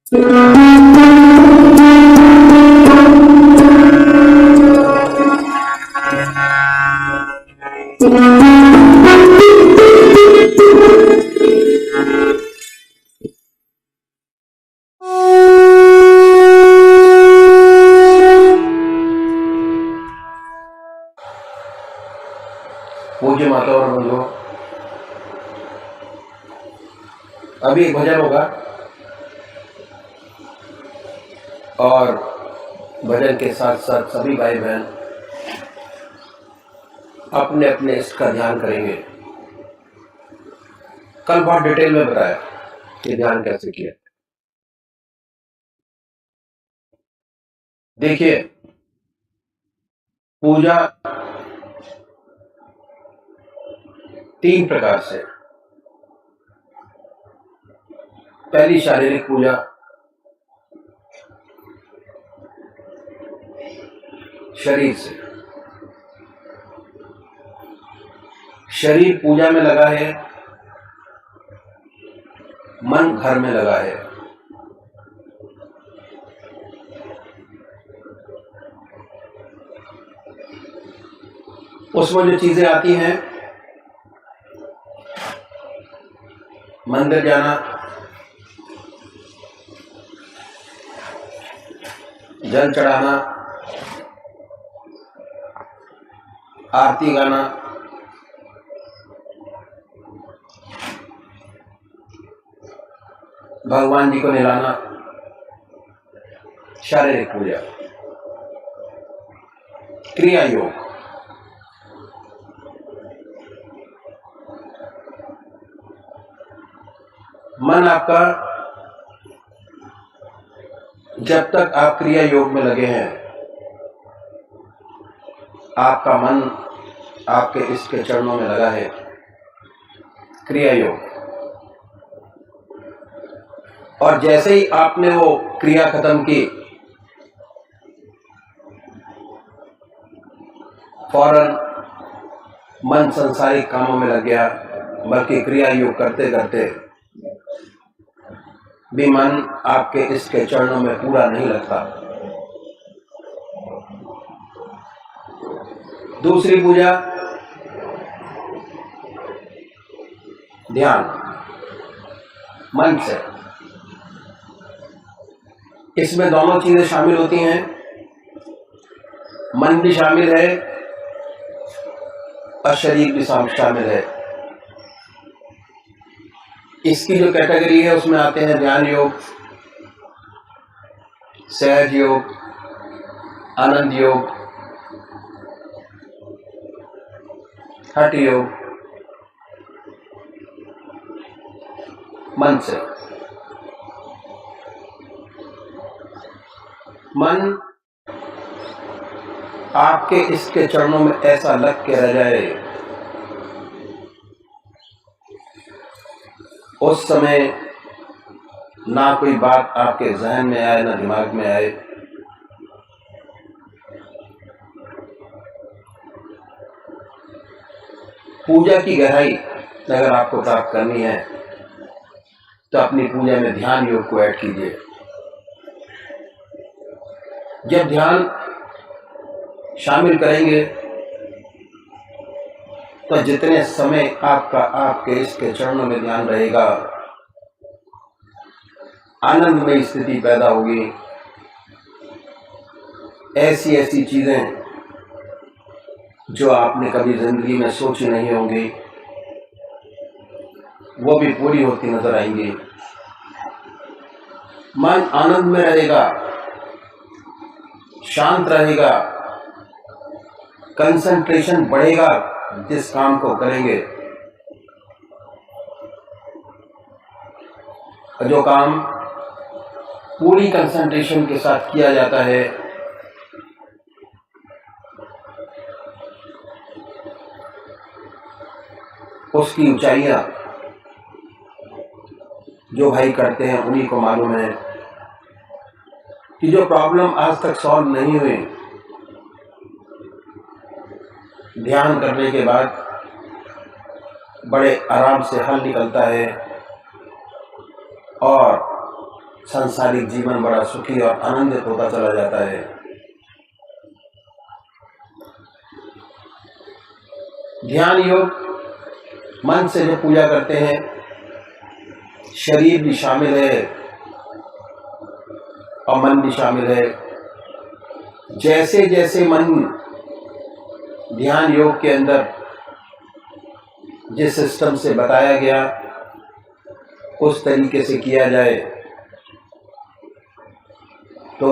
पूज्य माता और बंधुओं, अभी एक भजन होगा और भजन के साथ साथ सभी भाई बहन अपने अपने इसका ध्यान करेंगे। कल बहुत डिटेल में बताया कि ध्यान कैसे किया। देखिए, पूजा 3 प्रकार से। पहली शारीरिक पूजा, शरीर से। शरीर पूजा में लगा है, मन घर में लगा है। उसमें जो चीजें आती हैं, मंदिर जाना, जल चढ़ाना, आरती गाना, भगवान जी को नहलाना, शारीरिक पूजा। क्रिया योग, मन आपका जब तक आप क्रिया योग में लगे हैं, आपका मन आपके इष्ट के चरणों में लगा है। क्रिया योग। और जैसे ही आपने वो क्रिया खत्म की, फौरन मन संसारिक कामों में लग गया, बल्कि क्रिया योग करते करते भी मन आपके इष्ट के चरणों में पूरा नहीं लगता। दूसरी पूजा, ध्यान, मन से। इसमें दोनों चीजें शामिल होती हैं, मन भी शामिल है और शरीर भी शामिल है। इसकी जो कैटेगरी है उसमें आते हैं ध्यान योग, सहज योग, आनंद योग, हठ योग। मन से। मन आपके इसके चरणों में ऐसा लग के रह जाए, उस समय ना कोई बात आपके जहन में आए, ना दिमाग में आए। पूजा की गहराई अगर आपको प्राप्त करनी है तो अपनी पूजा में ध्यान योग को ऐड कीजिए। जब ध्यान शामिल करेंगे तो जितने समय आपका आपके इसके चरणों में ध्यान रहेगा, आनंदमय स्थिति पैदा होगी। ऐसी ऐसी चीजें जो आपने कभी जिंदगी में सोची नहीं होंगी, वो भी पूरी होती नजर आएंगी। मन आनंद में रहेगा, शांत रहेगा, कंसंट्रेशन बढ़ेगा जिस काम को करेंगे। जो काम पूरी कंसंट्रेशन के साथ किया जाता है, उसकी ऊंचाइयां जो भाई करते हैं उन्हीं को मालूम है कि जो प्रॉब्लम आज तक सॉल्व नहीं हुई, ध्यान करने के बाद बड़े आराम से हल निकलता है और सांसारिक जीवन बड़ा सुखी और आनंदित होता चला जाता है। ध्यान योग मन से जो पूजा करते हैं, शरीर भी शामिल है और मन भी शामिल है। जैसे जैसे मन ध्यान योग के अंदर जिस सिस्टम से बताया गया उस तरीके से किया जाए तो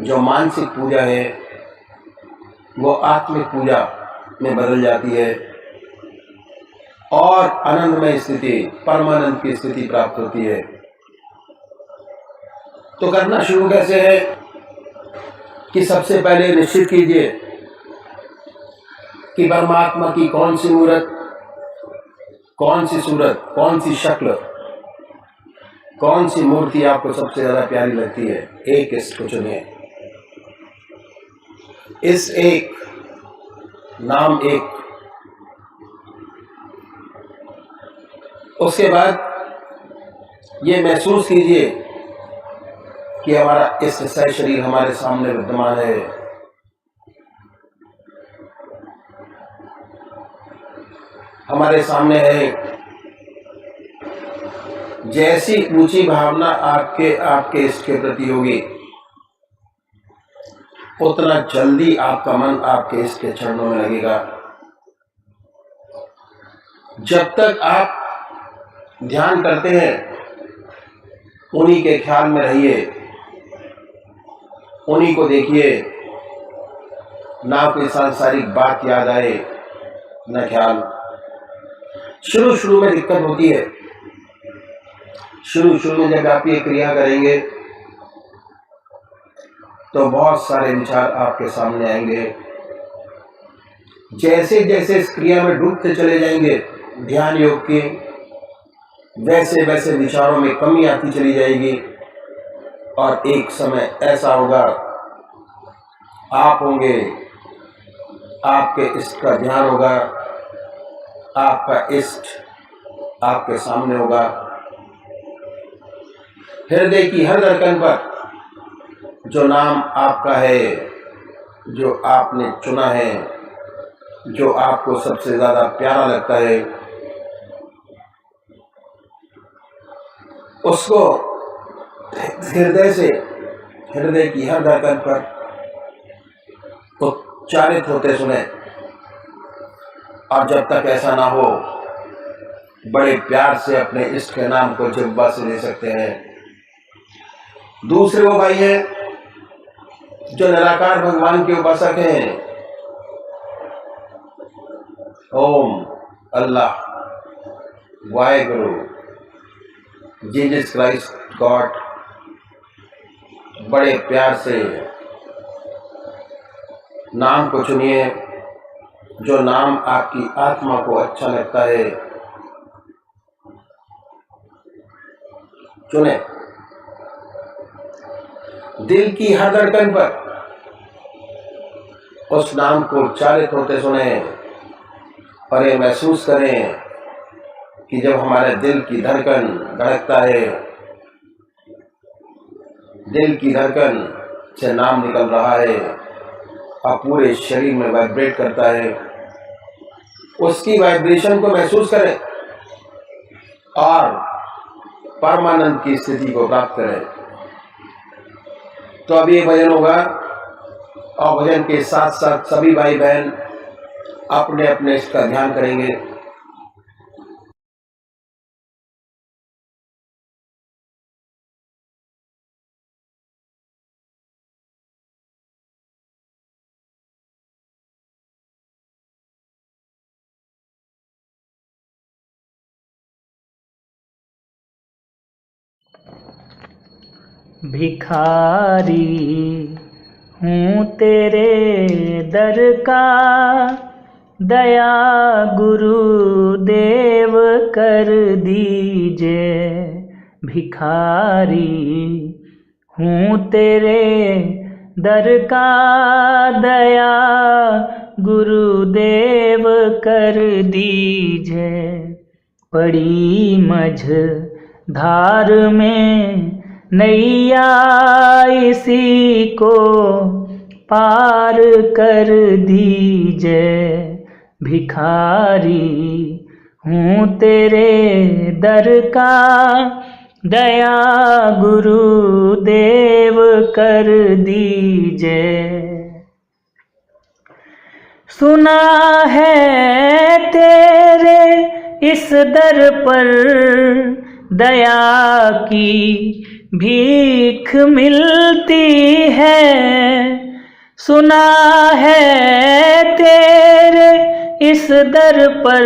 जो मानसिक पूजा है वो आत्मिक पूजा में बदल जाती है और आनंदमय स्थिति, परमानंद की स्थिति प्राप्त होती है। तो करना शुरू कैसे है कि सबसे पहले निश्चित कीजिए कि परमात्मा की कौन सी मूर्त, कौन सी सूरत, कौन सी शक्ल, कौन सी मूर्ति आपको सबसे ज्यादा प्यारी लगती है। एक इसको चुनिए। इस एक नाम एक। उसके बाद ये महसूस कीजिए कि हमारा इस सह शरीर हमारे सामने विद्यमान है। हमारे सामने है। जैसी ऊंची भावना आपके इष्ट के प्रति होगी उतना जल्दी आपका मन आपके इष्ट के चरणों में लगेगा। जब तक आप ध्यान करते हैं उन्हीं के ख्याल में रहिए, उन्हीं को देखिए, ना कोई सांसारिक बात याद आए न ख्याल। शुरू में दिक्कत होती है। शुरू में जब आप ये क्रिया करेंगे तो बहुत सारे विचार आपके सामने आएंगे। जैसे जैसे इस क्रिया में डूबते चले जाएंगे ध्यान योग के, वैसे वैसे विचारों में कमी आती चली जाएगी और एक समय ऐसा होगा आप होंगे, आपके इष्ट का ध्यान होगा, आपका इष्ट आपके सामने होगा। हृदय की हर धड़कन पर जो नाम आपका है, जो आपने चुना है, जो आपको सबसे ज्यादा प्यारा लगता है, उसको हृदय की हर धड़कन पर उच्चारित होते सुने। और जब तक ऐसा ना हो बड़े प्यार से अपने इष्ट के नाम को जिह्वा से ले सकते हैं। दूसरे वो भाई हैं जो निराकार भगवान के उपासक हैं। ओम, अल्लाह, वाहेगुरु, जीसस क्राइस्ट, गॉड, बड़े प्यार से नाम को चुनिए। जो नाम आपकी आत्मा को अच्छा लगता है चुने। दिल की हर धड़कन पर उस नाम को उच्चारित होते सुने और ये महसूस करें कि जब हमारे दिल की धड़कन धड़कता है, दिल की धड़कन से नाम निकल रहा है और पूरे शरीर में वाइब्रेट करता है, उसकी वाइब्रेशन को महसूस करें और परमानंद की स्थिति को प्राप्त करें। तो अब ये भजन होगा और भजन के साथ साथ सभी भाई बहन अपने अपने इसका ध्यान करेंगे। भिखारी हूँ तेरे दर का, दया गुरुदेव कर दीजिए। भिखारी हूँ तेरे दर का, दया गुरुदेव कर दीजिए। पड़ी मझ धार में नैया इसी को पार कर दीजिए। भिखारी हूँ तेरे दर का, दया गुरुदेव कर दीजिए। सुना है तेरे इस दर पर दया की भीख मिलती है। सुना है तेरे इस दर पर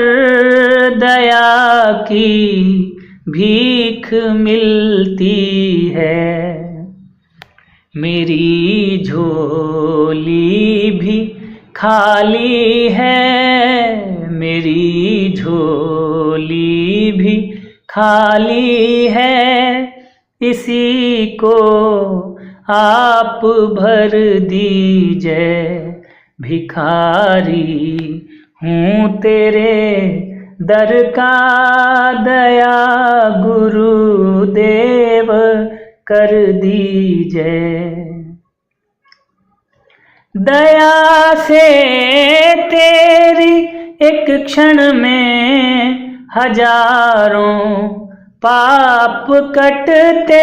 दया की भीख मिलती है। मेरी झोली भी खाली है, मेरी झोली भी खाली है, इसी को आप भर दीजिए। भिखारी हूँ तेरे दर का, दया गुरुदेव कर दीजिए। दया से तेरी एक क्षण में हजारों पाप कटते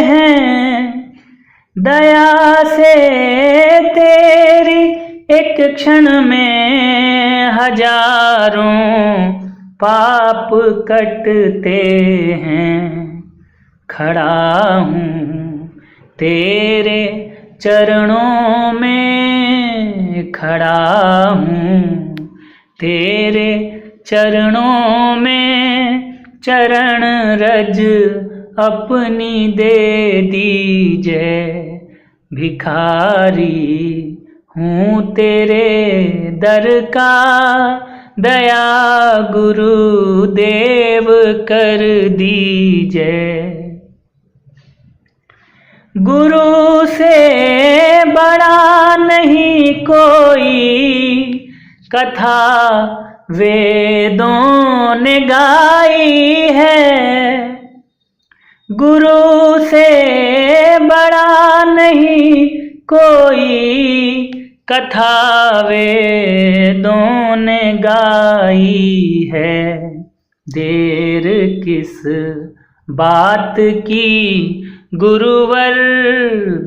हैं। दया से तेरी एक क्षण में हजारों पाप कटते हैं। खड़ा हूँ तेरे चरणों में, खड़ा हूँ तेरे चरणों में, चरण रज अपनी दे दीजिए। भिखारी हूँ तेरे दर का, दया गुरुदेव कर दीजिए। गुरु से बड़ा नहीं कोई, कथा वेदों ने गाई है। गुरु से बड़ा नहीं कोई, कथा वेदों ने गाई है। देर किस बात की गुरुवर,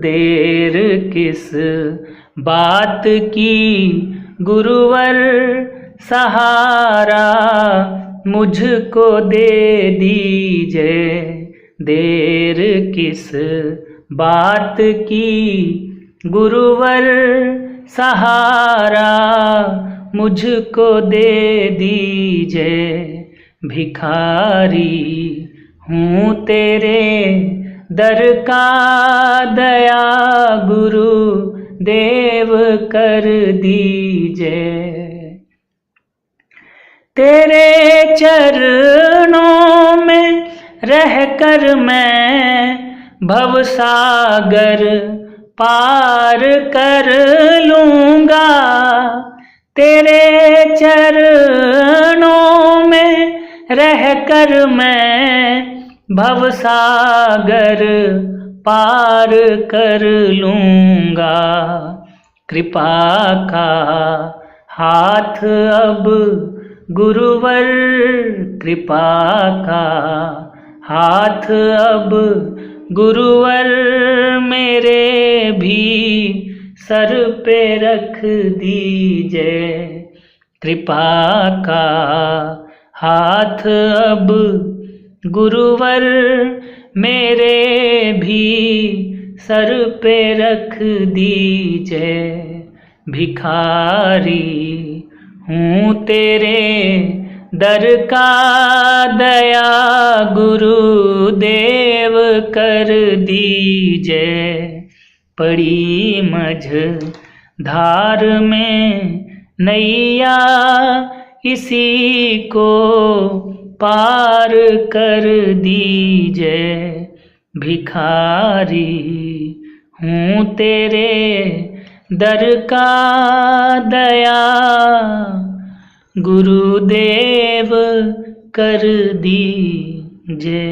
देर किस बात की गुरुवर, सहारा मुझको दे दीजिए। देर किस बात की गुरुवर, सहारा मुझको दे दीजिए। भिखारी हूँ तेरे दर का, दया गुरु देव कर दीजिए। तेरे चरणों में रहकर मैं भवसागर पार कर लूँगा। तेरे चरणों में रहकर मैं भवसागर पार कर लूँगा। कृपा का हाथ अब गुरुवर, कृपा का हाथ अब गुरुवर, मेरे भी सर पे रख दीजिए। कृपा का हाथ अब गुरुवर, मेरे भी सर पे रख दीजिए। भिखारी हूँ तेरे दर का, दया गुरुदेव कर दीजिए। पड़ी मझ धार में नैया, इसी को पार कर दीजिए। भिखारी हूँ तेरे दर का, दया गुरुदेव कर दीजिए।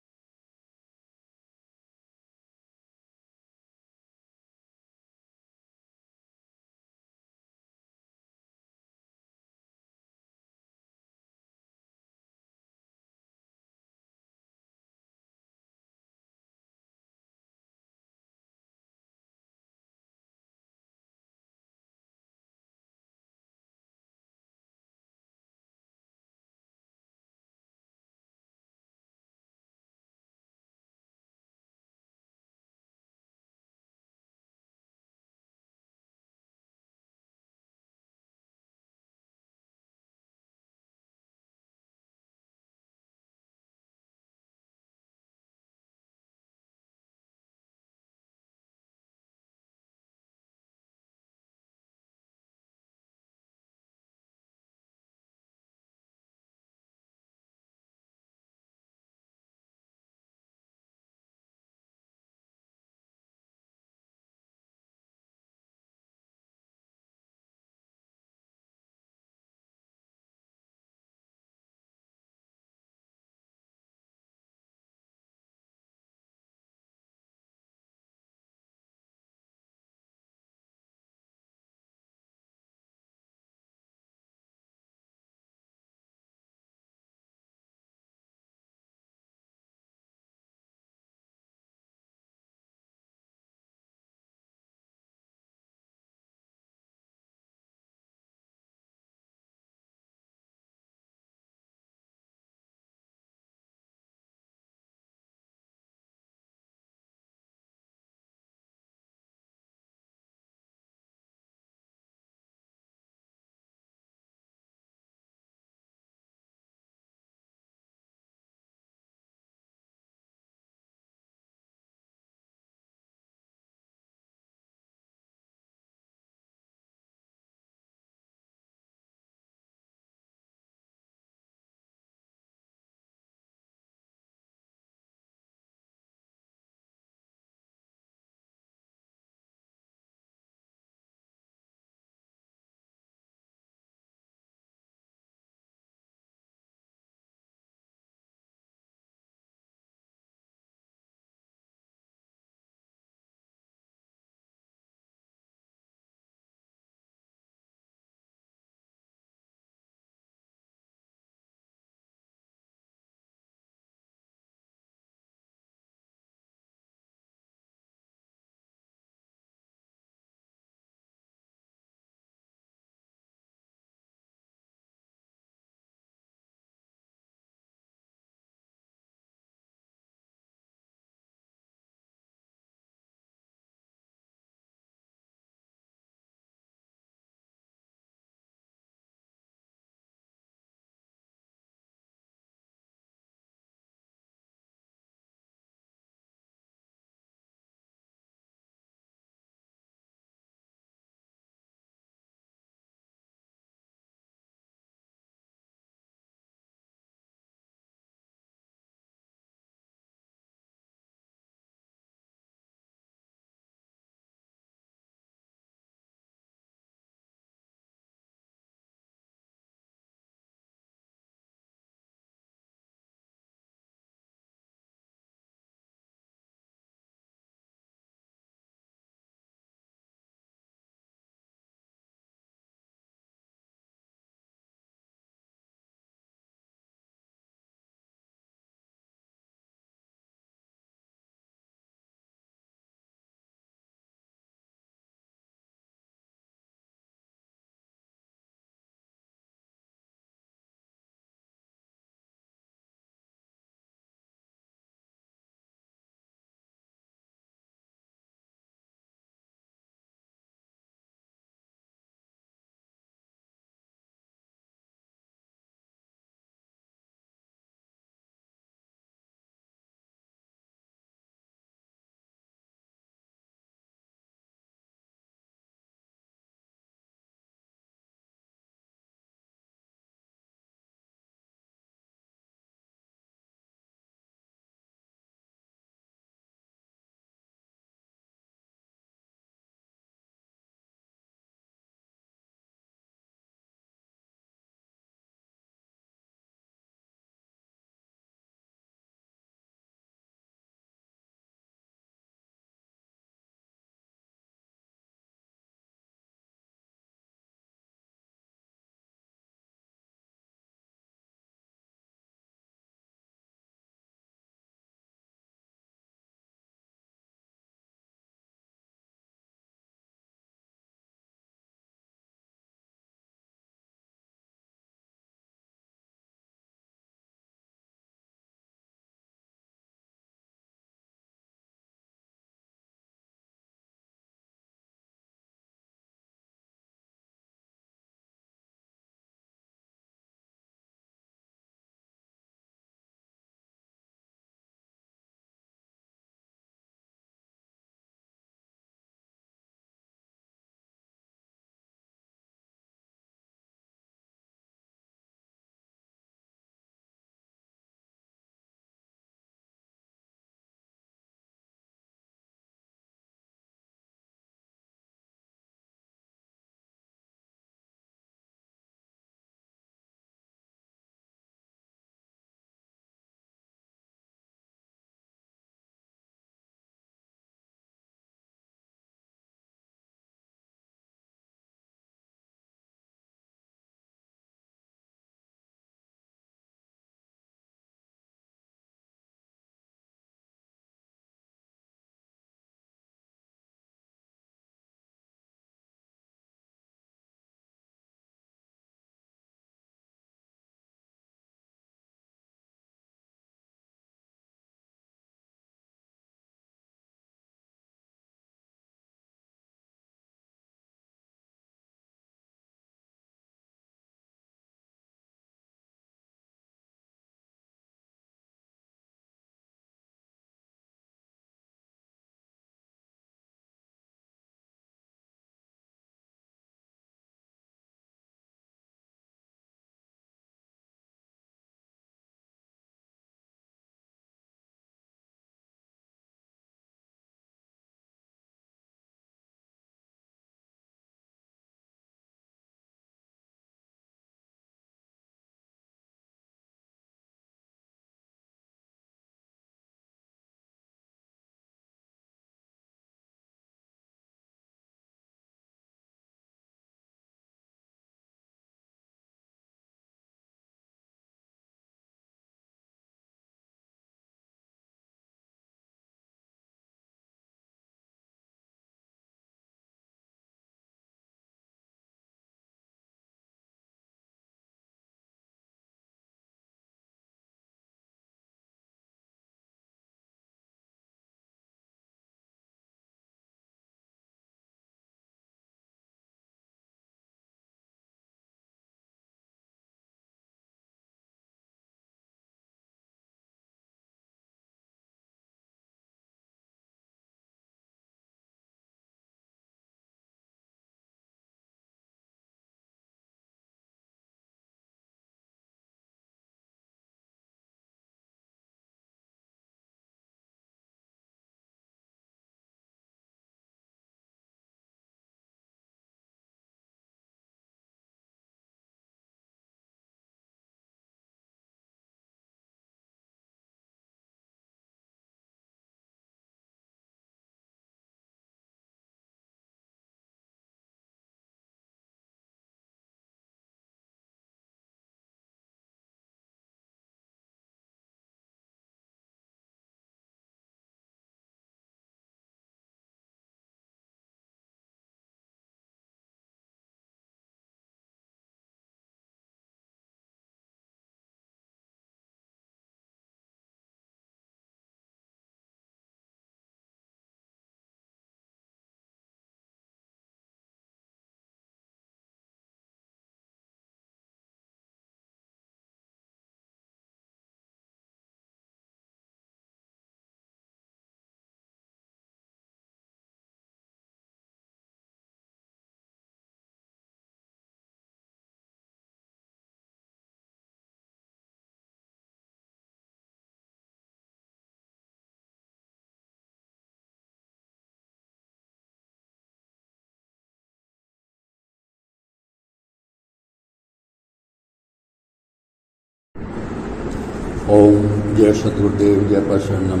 ओम जय सतगुरुदेव जय प्रसन्नम।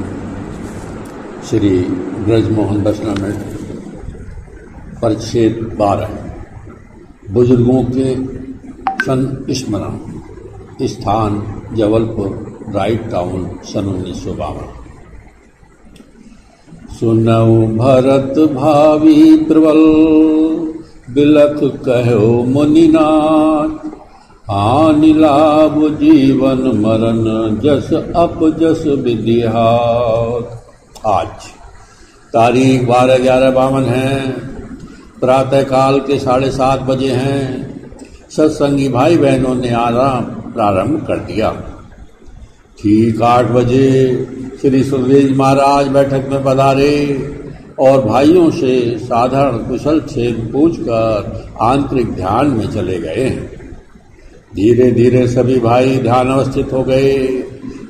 श्री ब्रजमोहन वचनामृत परिच्छेद 12 बुजुर्गों के संस्मरण। स्थान जबलपुर राइट टाउन सन 1952। सुनऊ भरत भावी प्रबल बिलख कहो मुनिनाथ। हानि लाभ जीवन मरण जस अपजस विद्यात। आज तारीख 12/11/52 है। प्रातःकाल के 7:30 बजे हैं। सत्संगी भाई बहनों ने आराम प्रारंभ कर दिया। ठीक 8 बजे श्री सुखदेव महाराज बैठक में पधारे और भाइयों से साधारण कुशल क्षेम पूछकर आंतरिक ध्यान में चले गए। धीरे धीरे सभी भाई ध्यान अवस्थित हो गए।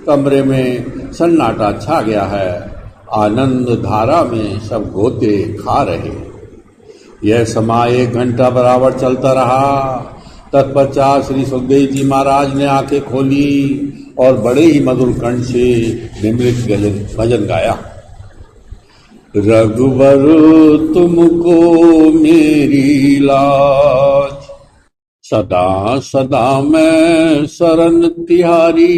कमरे में सन्नाटा छा गया है। आनंद धारा में सब गोते खा रहे। यह समय 1 घंटा बराबर चलता रहा। तत्पश्चात श्री सुखदेव जी महाराज ने आंखें खोली और बड़े ही मधुर कंठ से निम्रित भजन गाया। रघुवर तुमको मेरी लाज, सदा सदा मैं शरण तिहारी।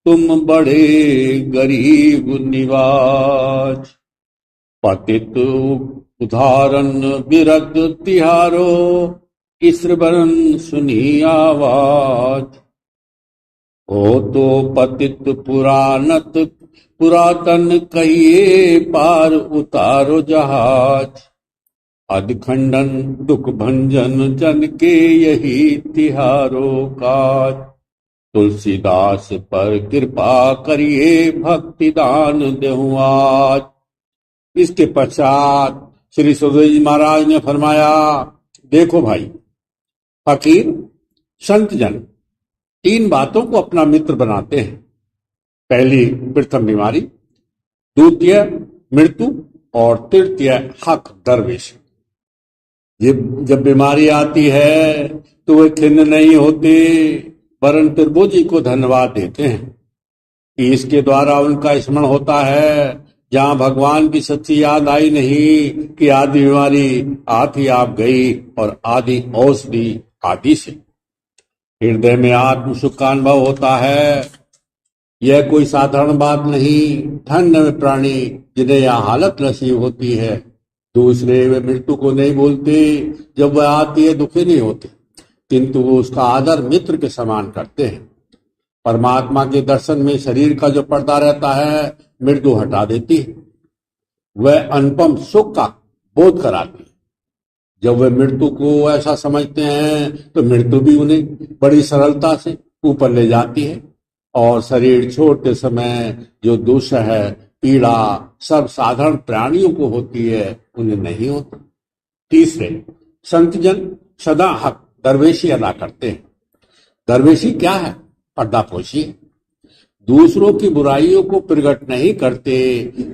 तुम बड़े गरीब निवाज, पतित उदाहरण बिरद तिहारो। ईश्वरन सुनी आवाज, हो तो पतित पुरातन कहिए पार उतारो जहाज। अधखंडन दुख भंजन जन के यही तिहारो काज। तुलसीदास पर कृपा करिए भक्ति दान देहु आज। इसके पश्चात श्री सुखदेव जी महाराज ने फरमाया, देखो भाई, फकीर संत जन 3 बातों को अपना मित्र बनाते हैं। पहली प्रथम बीमारी, द्वितीय मृत्यु और तृतीय हक दरवेश। जब बीमारी आती है तो वे खिन्न नहीं होते, वरन प्रभु जी को धन्यवाद देते हैं कि इसके द्वारा उनका स्मरण होता है। जहां भगवान की सच्ची याद आई नहीं कि आदि बीमारी आती आप गई और आदि औषधि आदि से हृदय में आत्म सुख का अनुभव होता है। यह कोई साधारण बात नहीं। धन्य वे प्राणी जिन्हें यह हालत नसीब होती है। दूसरे वे मृत्यु को नहीं भूलते। जब वह आती है दुखी नहीं होते, किंतु वो उसका आदर मित्र के समान करते हैं। परमात्मा के दर्शन में शरीर का जो पर्दा रहता है मृत्यु हटा देती है। वह अनुपम सुख का बोध कराती है। जब वे मृत्यु को ऐसा समझते हैं तो मृत्यु भी उन्हें बड़ी सरलता से ऊपर ले जाती है और शरीर छोड़ते समय जो दुष्ट है, पीड़ा सब साधारण प्राणियों को होती है, उन्हें नहीं होती। तीसरे, संतजन सदा हक दरवेशी अदा करते हैं। दरवेशी क्या है? पर्दापोशी। दूसरों की बुराइयों को प्रकट नहीं करते,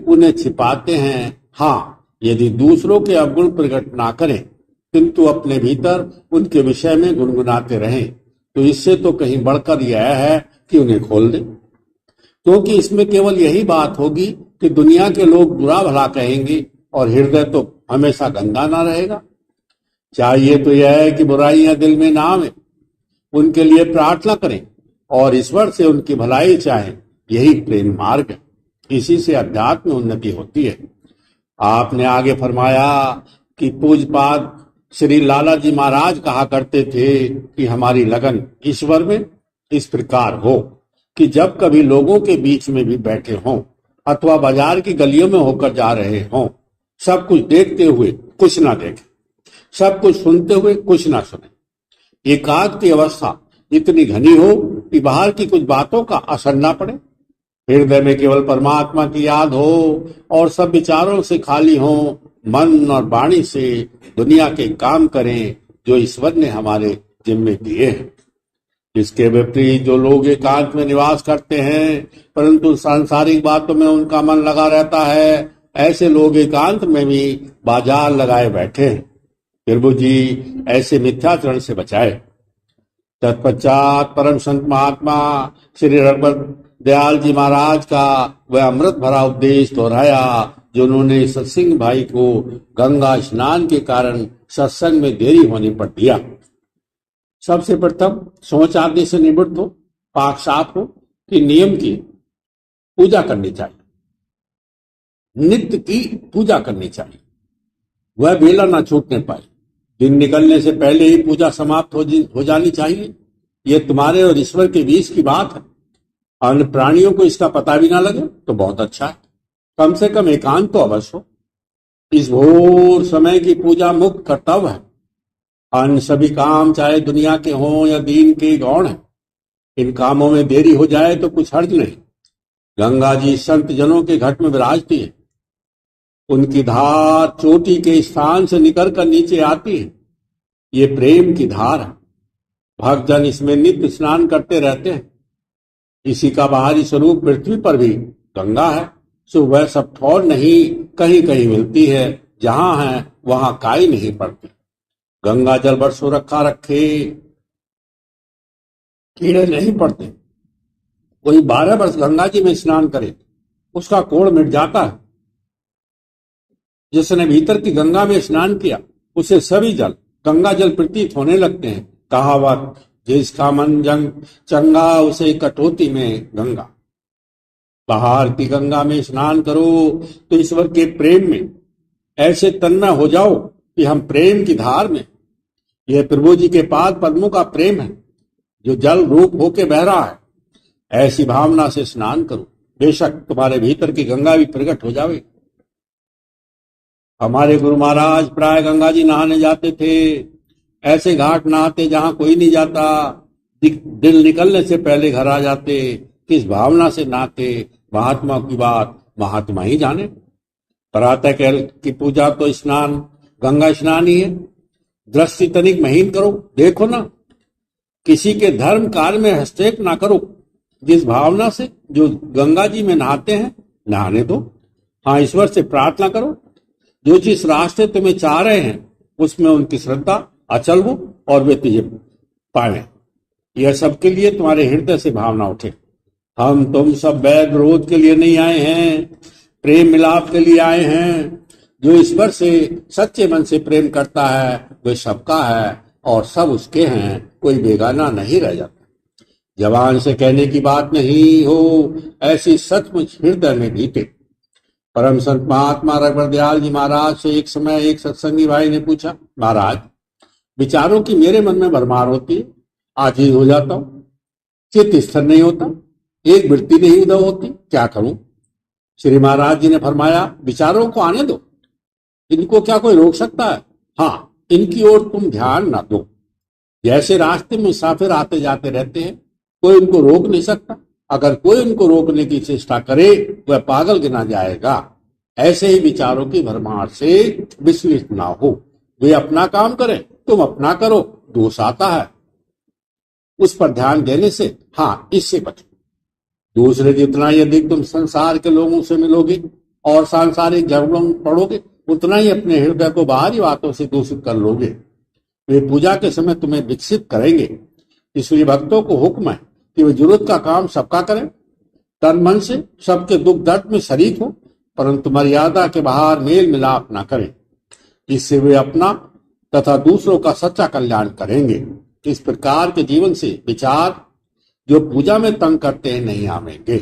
उन्हें छिपाते हैं। हाँ, यदि दूसरों के अवगुण प्रकट ना करें किंतु अपने भीतर उनके विषय में गुनगुनाते रहें, तो इससे तो कहीं बढ़कर यह है कि उन्हें खोल दें। क्योंकि इसमें केवल यही बात होगी कि दुनिया के लोग बुरा भला कहेंगे और हृदय तो हमेशा गंदा ना रहेगा। चाहिए तो यह है कि बुराइयां दिल में ना आवे, उनके लिए प्रार्थना करें और ईश्वर से उनकी भलाई चाहें। यही प्रेम मार्ग है। इसी से अध्यात्म में उन्नति होती है। आपने आगे फरमाया कि पूज्यपाद श्री लाला जी महाराज कहा करते थे कि हमारी लगन ईश्वर में इस प्रकार हो कि जब कभी लोगों के बीच में भी बैठे हों अथवा बाजार की गलियों में होकर जा रहे हों, सब कुछ देखते हुए कुछ ना देखें, सब कुछ सुनते हुए कुछ ना सुने। एकांत की अवस्था इतनी घनी हो कि बाहर की कुछ बातों का असर ना पड़े। हृदय में केवल परमात्मा की याद हो और सब विचारों से खाली हो। मन और वाणी से दुनिया के काम करें जो ईश्वर ने हमारे जिम्मे दिए हैं। इसके विपरीत जो लोग एकांत में निवास करते हैं परंतु सांसारिक बातों में उनका मन लगा रहता है, ऐसे लोग एकांत में भी बाजार लगाए बैठे हैं। प्रभु जी ऐसे मिथ्याचरण से बचाए। तत्पश्चात परम संत महात्मा श्री रघुवर दयाल जी महाराज का वह अमृत भरा उपदेश दोहराया जो उन्होंने सत्संग भाई को गंगा स्नान के कारण सत्संग में देरी होने पर दिया। सबसे प्रथम सोच आदि से निवृत्त हो, पाक साफ हो कि नियम की पूजा करनी चाहिए, नित्य की पूजा करनी चाहिए, वह बेला ना छूटने पाए। दिन निकलने से पहले ही पूजा समाप्त हो जानी चाहिए। यह तुम्हारे और ईश्वर के बीच की बात है। अन्य प्राणियों को इसका पता भी ना लगे तो बहुत अच्छा है। कम से कम एकांत तो अवश्य हो। इस घोर समय की पूजा मुक्त कर्तव्य है। अन्य सभी काम चाहे दुनिया के हों या दीन के गौण है, इन कामों में देरी हो जाए तो कुछ हर्ज नहीं। गंगा जी संत जनों के घट में विराजती है। उनकी धार चोटी के स्थान से निकल कर नीचे आती है। ये प्रेम की धार है। भक्तजन इसमें नित्य स्नान करते रहते हैं। इसी का बाहरी स्वरूप पृथ्वी पर भी गंगा है। सो वह सब ठौर नहीं, कहीं कहीं मिलती है। जहां है वहां काई नहीं पड़ती। गंगा जल बरसों रखा रखे, कीड़े नहीं पड़ते। कोई 12 वर्ष गंगा जी में स्नान करे, उसका कोढ़ मिट जाता है। जिसने भीतर की गंगा में स्नान किया, उसे सभी जल गंगा जल प्रतीत होने लगते हैं। कहावत, जिसका मन जंग चंगा उसे कटौती में गंगा। बाहर की गंगा में स्नान करो तो ईश्वर के प्रेम में ऐसे तन्मय हो जाओ कि हम प्रेम की धार में। यह प्रभु जी के पाद पद्मों का प्रेम है जो जल रूप होके बह रहा है। ऐसी भावना से स्नान करो, बेशक तुम्हारे भीतर की गंगा भी प्रकट हो जावे। हमारे गुरु महाराज प्राय गंगा जी नहाने जाते थे। ऐसे घाट नहाते जहां कोई नहीं जाता। दिल निकलने से पहले घर आ जाते। किस भावना से नहाते, महात्मा की बात महात्मा ही जाने। प्रातः काल की पूजा तो स्नान, गंगा स्नान ही है। दृष्टि तनिक महीन करो, देखो ना, किसी के धर्म कार्य में हस्तक्षेप ना करो। जिस भावना से जो गंगा जी में नहाते हैं, नहाने दो। हाँ, ईश्वर से प्रार्थना करो जो जिस रास्ते तुम्हें चाह रहे हैं उसमें उनकी श्रद्धा अचल हो और वे तुझे पाए। यह सबके लिए तुम्हारे हृदय से भावना उठे। हम तुम सब वैर विरोध के लिए नहीं आए हैं, प्रेम मिलाप के लिए आए हैं। जो ईश्वर से सच्चे मन से प्रेम करता है वह सबका है और सब उसके हैं। कोई बेगाना नहीं रह जाता। जवान से कहने की बात नहीं हो, ऐसी सचमुच हृदय में बीते। परम संत महात्मा रघुवर दयाल जी महाराज से एक समय एक सत्संगी भाई ने पूछा, महाराज, विचारों की मेरे मन में भरमार होती है, आजीज हो जाता हूँ, चित्त स्थिर नहीं होता, एक वृत्ति नहीं उदय होती, क्या करूं? श्री महाराज जी ने फरमाया, विचारों को आने दो, इनको क्या कोई रोक सकता है? हाँ, इनकी ओर तुम ध्यान ना दो। जैसे रास्ते में मुसाफिर आते जाते रहते हैं, कोई उनको रोक नहीं सकता। अगर कोई उनको रोकने की चेष्टा करे वह पागल गिना जाएगा। ऐसे ही विचारों की भरमार से विचलित ना हो। वे अपना काम करें, तुम अपना करो, दोष आता है उस पर ध्यान देने से। हाँ, इससे बचो। दूसरे जितना यदि तुम संसार के लोगों से मिलोगे और सांसारिक झगड़ों में पड़ोगे, उतना ही अपने हृदय को बाहरी बातों से दूषित कर लोगे। वे पूजा के समय तुम्हें विकसित करेंगे। इसलिए भक्तों को हुक्म है कि वे जरूरत का काम सबका करें, तन मन से सबके दुख दर्द में शरीक हो, परंतु मर्यादा के बाहर मेल मिलाप न करें। इससे वे अपना तथा दूसरों का सच्चा कल्याण करेंगे। इस प्रकार के जीवन से विचार जो पूजा में तंग करते हैं नहीं आवेंगे।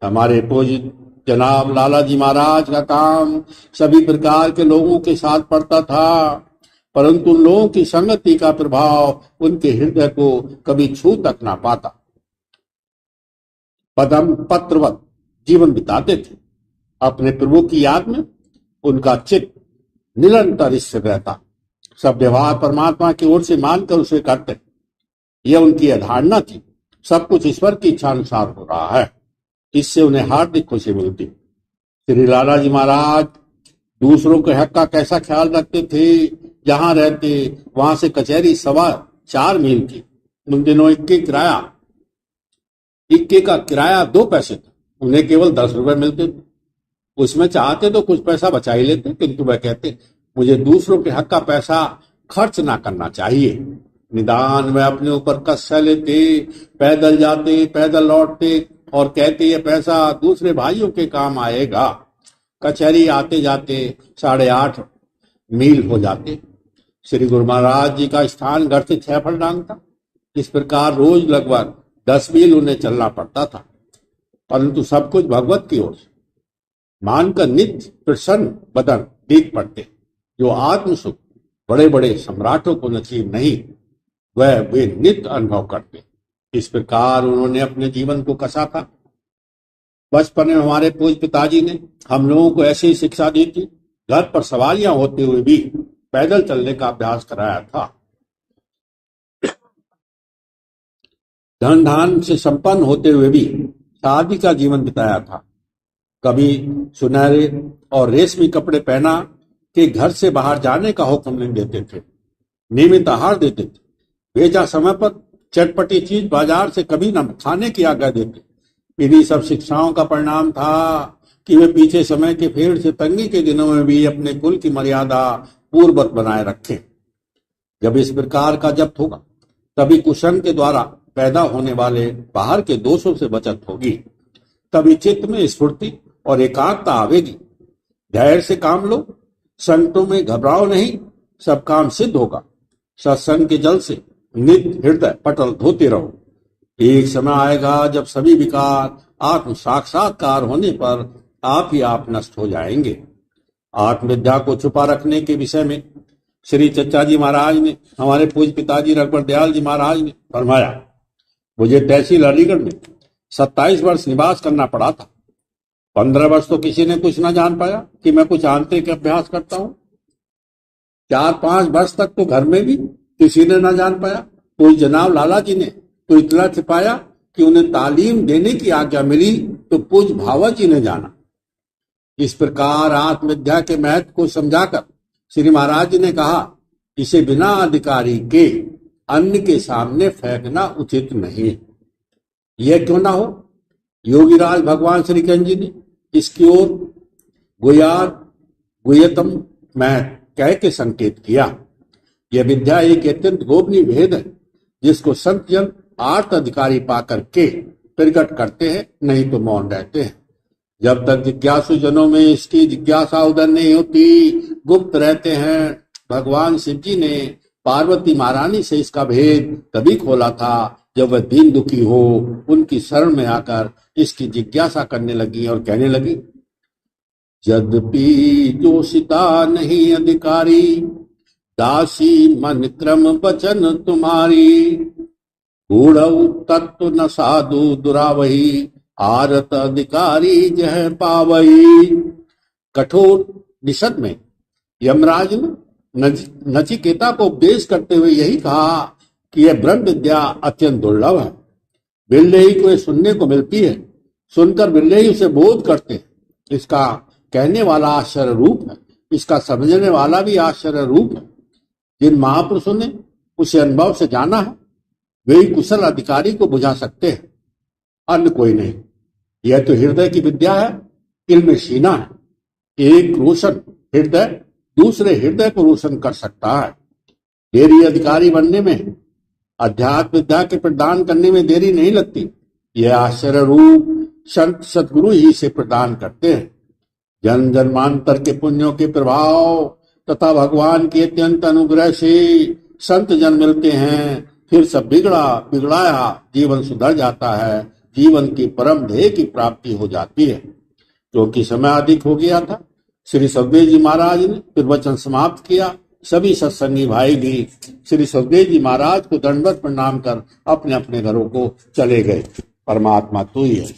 हमारे पूज्य जनाब लाला जी महाराज का काम सभी प्रकार के लोगों के साथ पड़ता था, परंतु उन लोगों की संगति का प्रभाव उनके हृदय को कभी छू तक ना पाता। पदम पत्रवत जीवन बिताते थे। अपने प्रभु की याद में उनका चित्त निरंतर स्थिर रहता। सब व्यवहार परमात्मा की ओर से मानकर उसे करते। यह उनकी अधारणा थी। सब कुछ ईश्वर की इच्छा अनुसार हो रहा है। इससे उन्हें हार्दिक खुशी मिलती। श्री लाला जी महाराज दूसरों के हक का कैसा ख्याल रखते थे। जहां रहते वहां से कचहरी 4.25 मील की। उन दिनों इक्के का किराया 2 पैसे था। उन्हें केवल 10 रुपए मिलते थे। उसमें चाहते तो कुछ पैसा बचा ही लेते, किंतु वह कहते, मुझे दूसरों के हक का पैसा खर्च ना करना चाहिए। निदान वह अपने ऊपर कष्ट सह लेते, पैदल जाते, पैदल लौटते, और कहते ये पैसा दूसरे भाइयों के काम आएगा। कचहरी आते जाते 8.5 मील हो जाते। श्री गुरु महाराज जी का स्थान घर से 6 फरलांग था। इस प्रकार रोज लगभग 10 मील उन्हें चलना पड़ता था, परंतु सब कुछ भगवत की ओर से मानकर नित्य प्रसन्न बदन देख पड़ते। जो आत्म सुख बड़े बड़े सम्राटों को नसीब नहीं, वह वे नित्य अनुभव करते। इस प्रकार उन्होंने अपने जीवन को कसा था। बचपन में हमारे पूज्य पिताजी ने हम लोगों को ऐसी शिक्षा दी थी। घर पर सवारियां होते हुए भी पैदल चलने का अभ्यास कराया था। धन धान से संपन्न होते हुए भी शादी का जीवन बिताया था। कभी सुनहरे और रेशमी कपड़े पहना के घर से बाहर जाने का हुक्म नहीं देते थे। नियमित आहार देते थे। बेचा समय पर चटपटी चीज बाजार से कभी न खाने की आज्ञा देते। इन्हीं सब शिक्षाओं का परिणाम था कि वे पीछे समय के फेर से तंगी के दिनों में भी अपने कुल की मर्यादा पूर्ववत बनाए रखे। जब इस प्रकार का जब्त होगा, तभी कुशन के द्वारा पैदा होने वाले बाहर के दोषों से बचत होगी। तभी चित्त में स्फूर्ति और एकाग्रता आवेगी। धैर्य से काम लो, संकटों में घबराओ नहीं, सब काम सिद्ध होगा। सत्संग के जल से नित्य हृदय पटल धोते रहो। एक समय आएगा जब सभी विकार आत्म साक्षात्कार होने पर आप ही आप नष्ट हो जाएंगे। आत्मविद्या को छुपा रखने के विषय में श्री चचा जी महाराज ने, हमारे पूज्य पिताजी रघुवर दयाल जी महाराज ने फरमाया, मुझे तहसील अलीगढ़ में 27 वर्ष निवास करना पड़ा था। 15 वर्ष तो किसी ने कुछ न जान पाया कि मैं कुछ आंतरिक अभ्यास करता हूँ। 4-5 वर्ष तक तो घर में भी किसी ने न जान पाया। कोई जनाब लाला जी ने तो इतना छिपाया कि उन्हें तालीम देने की आज्ञा मिली तो पूज्य भावा जी ने जाना। इस प्रकार आत्मविद्या के महत्व को समझाकर श्री महाराज जी ने कहा, इसे बिना अधिकारी के अन्य के सामने फेंकना उचित नहीं। यह क्यों ना हो, योगीराज भगवान श्री कृष्ण जी ने इसकी ओर गुह्यतम महत्व कह के संकेत किया। यह विद्या एक अत्यंत गोपनीय भेद है, जिसको संत जन आर्थ अधिकारी पाकर के प्रकट करते हैं, नहीं तो मौन रहते हैं। जब तक जिज्ञासु जनों में इसकी जिज्ञासा उदय नहीं होती, गुप्त रहते हैं। भगवान शिव जी ने पार्वती महारानी से इसका भेद तभी खोला था जब वह दीन दुखी हो उनकी शरण में आकर इसकी जिज्ञासा करने लगी और कहने लगी, यद्यपि जो सीता नहीं अधिकारी, दासी मन क्रम वचन तुम्हारी, गूढ़ तत्व न साधु दुरावही, आरत अधिकारी जह पावई। कठोर निषद में यमराज ने नचिकेता को उपदेश करते हुए यही कहा कि यह ब्रह्म विद्या अत्यंत दुर्लभ है। बिल्ले ही को सुनने को मिलती है, सुनकर बिल्ले ही उसे बोध करते हैं। इसका कहने वाला आश्चर्य रूप है, इसका समझने वाला भी आश्चर्य रूप है। जिन महापुरुषों ने उसे अनुभव से जाना है, वे ही कुशल अधिकारी को बुझा सकते हैं, अन्य कोई नहीं। यह तो हृदय की विद्या है, इल्म सीना है। एक रोशन हृदय दूसरे हृदय को रोशन कर सकता है। देरी अधिकारी बनने में, अध्यात्म विद्या के प्रदान करने में देरी नहीं लगती। यह आश्चर्य रूप संत सदगुरु ही से प्रदान करते हैं। जन्म जन्मांतर के पुण्यों के प्रभाव तथा भगवान के अत्यंत अनुग्रह से संत जन मिलते हैं। फिर सब बिगड़ाया जीवन सुधर जाता है। जीवन की परम ध्येय की प्राप्ति हो जाती है। क्योंकि समय अधिक हो गया था, श्री सदगुरु जी महाराज ने फिर वचन समाप्त किया। सभी सत्संगी भाई भी श्री सदगुरु जी महाराज को दंडवत प्रणाम कर अपने अपने घरों को चले गए। परमात्मा तू ही है।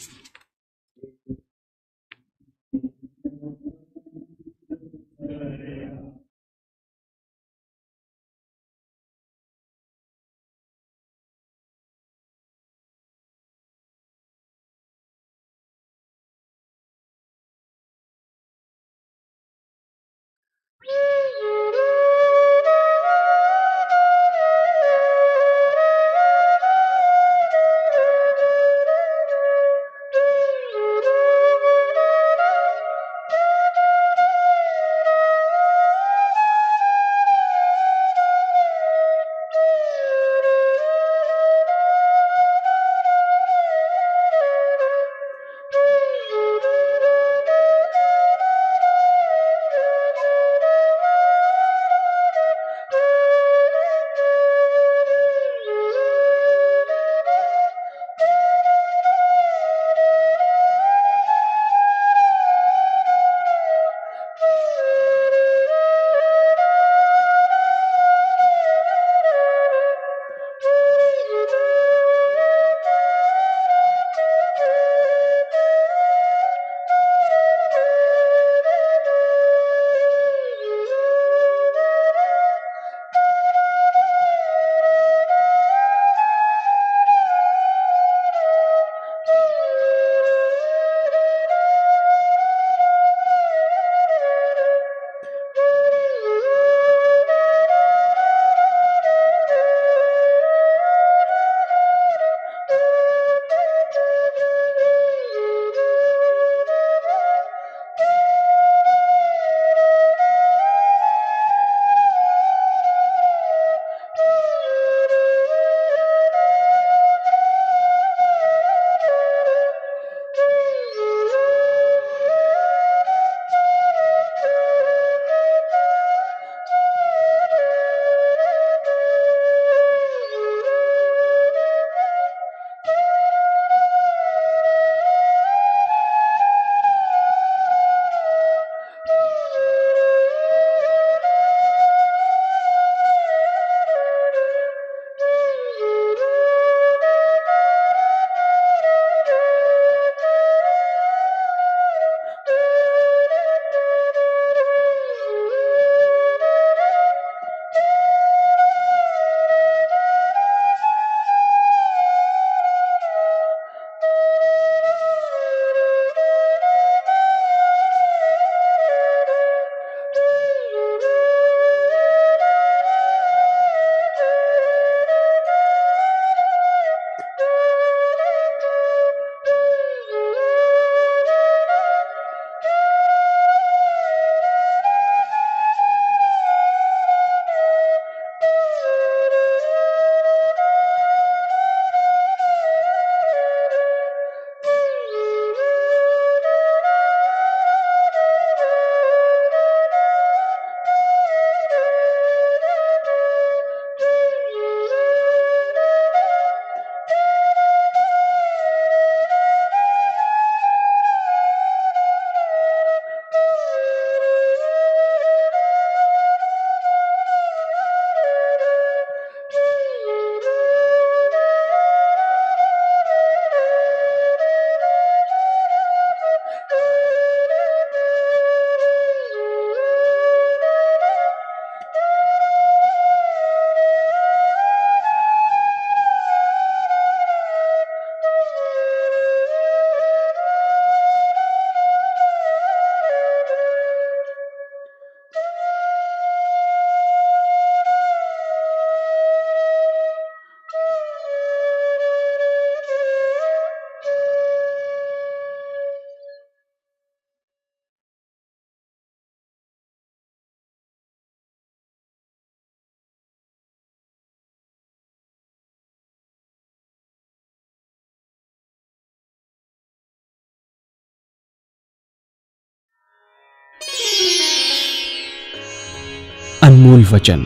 अनमोल वचन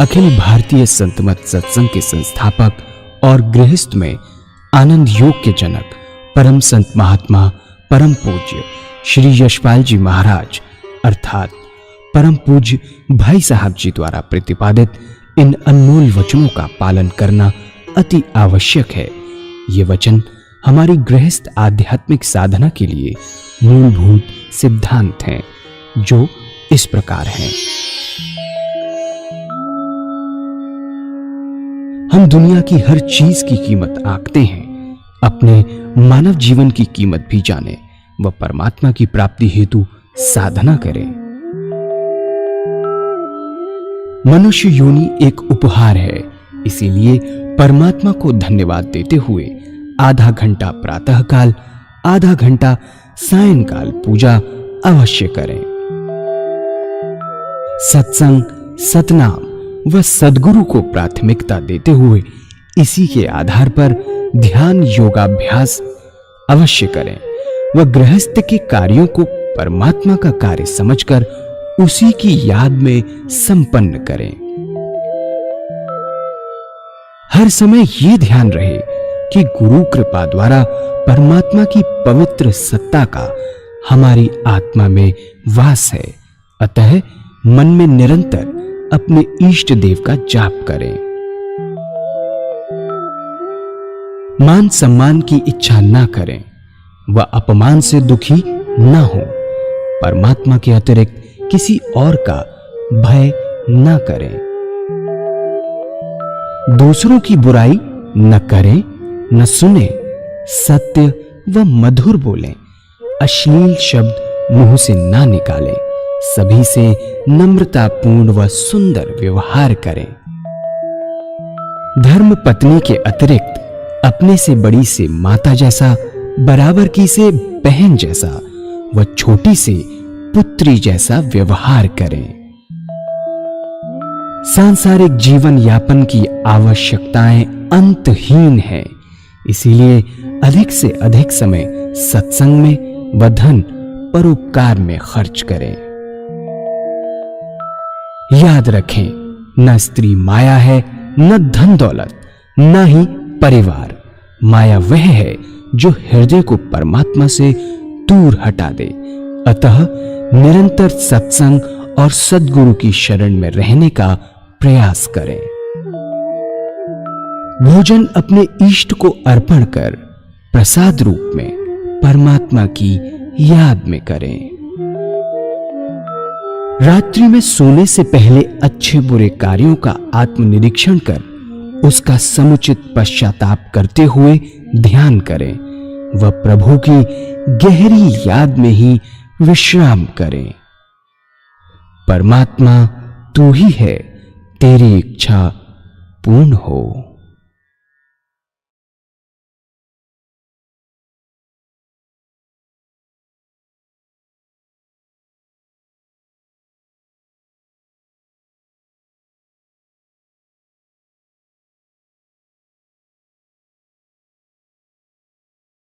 अखिल भारतीय संत मत सत्संग के संस्थापक और गृहस्थ में आनंद योग के जनक परम संत महात्मा परम पूज्य श्री यशपाल जी महाराज अर्थात परम पूज्य भाई साहब जी द्वारा प्रतिपादित इन अनमोल वचनों का पालन करना अति आवश्यक है। ये वचन हमारी गृहस्थ आध्यात्मिक साधना के लिए मूलभूत सिद्धांत हैं, जो इस प्रकार हैं। हम दुनिया की हर चीज की कीमत आंकते हैं, अपने मानव जीवन की कीमत भी जाने व परमात्मा की प्राप्ति हेतु साधना करें। मनुष्य योनि एक उपहार है, इसीलिए परमात्मा को धन्यवाद देते हुए आधा घंटा प्रातःकाल, आधा घंटा सायंकाल पूजा अवश्य करें। सत्संग, सतनाम व सद्गुरु को प्राथमिकता देते हुए इसी के आधार पर ध्यान योगाभ्यास अवश्य करें व गृहस्थ के कार्यों को परमात्मा का कार्य समझकर उसी की याद में संपन्न करें। हर समय यह ध्यान रहे कि गुरु कृपा द्वारा परमात्मा की पवित्र सत्ता का हमारी आत्मा में वास है, अतः मन में निरंतर अपने इष्ट देव का जाप करें। मान सम्मान की इच्छा ना करें व अपमान से दुखी ना हो। परमात्मा के अतिरिक्त किसी और का भय ना करें। दूसरों की बुराई न करें, न सुने, सत्य व मधुर बोलें, अश्लील शब्द मुंह से ना निकालें, सभी से नम्रतापूर्ण व सुंदर व्यवहार करें। धर्म पत्नी के अतिरिक्त अपने से बड़ी से माता जैसा, बराबर की से बहन जैसा व छोटी से पुत्री जैसा व्यवहार करें। सांसारिक जीवन यापन की आवश्यकताएं अंतहीन हैं, इसीलिए अधिक से अधिक समय सत्संग में व धन परोपकार में खर्च करें। याद रखें, न स्त्री माया है, न धन दौलत, न ही परिवार। माया वह है जो हृदय को परमात्मा से दूर हटा दे। अतः निरंतर सत्संग और सद्गुरु की शरण में रहने का प्रयास करें। भोजन अपने इष्ट को अर्पण कर प्रसाद रूप में परमात्मा की याद में करें। रात्रि में सोने से पहले अच्छे बुरे कार्यों का आत्मनिरीक्षण कर उसका समुचित पश्चाताप करते हुए ध्यान करें व प्रभु की गहरी याद में ही विश्राम करें। परमात्मा तू ही है, तेरी इच्छा पूर्ण हो।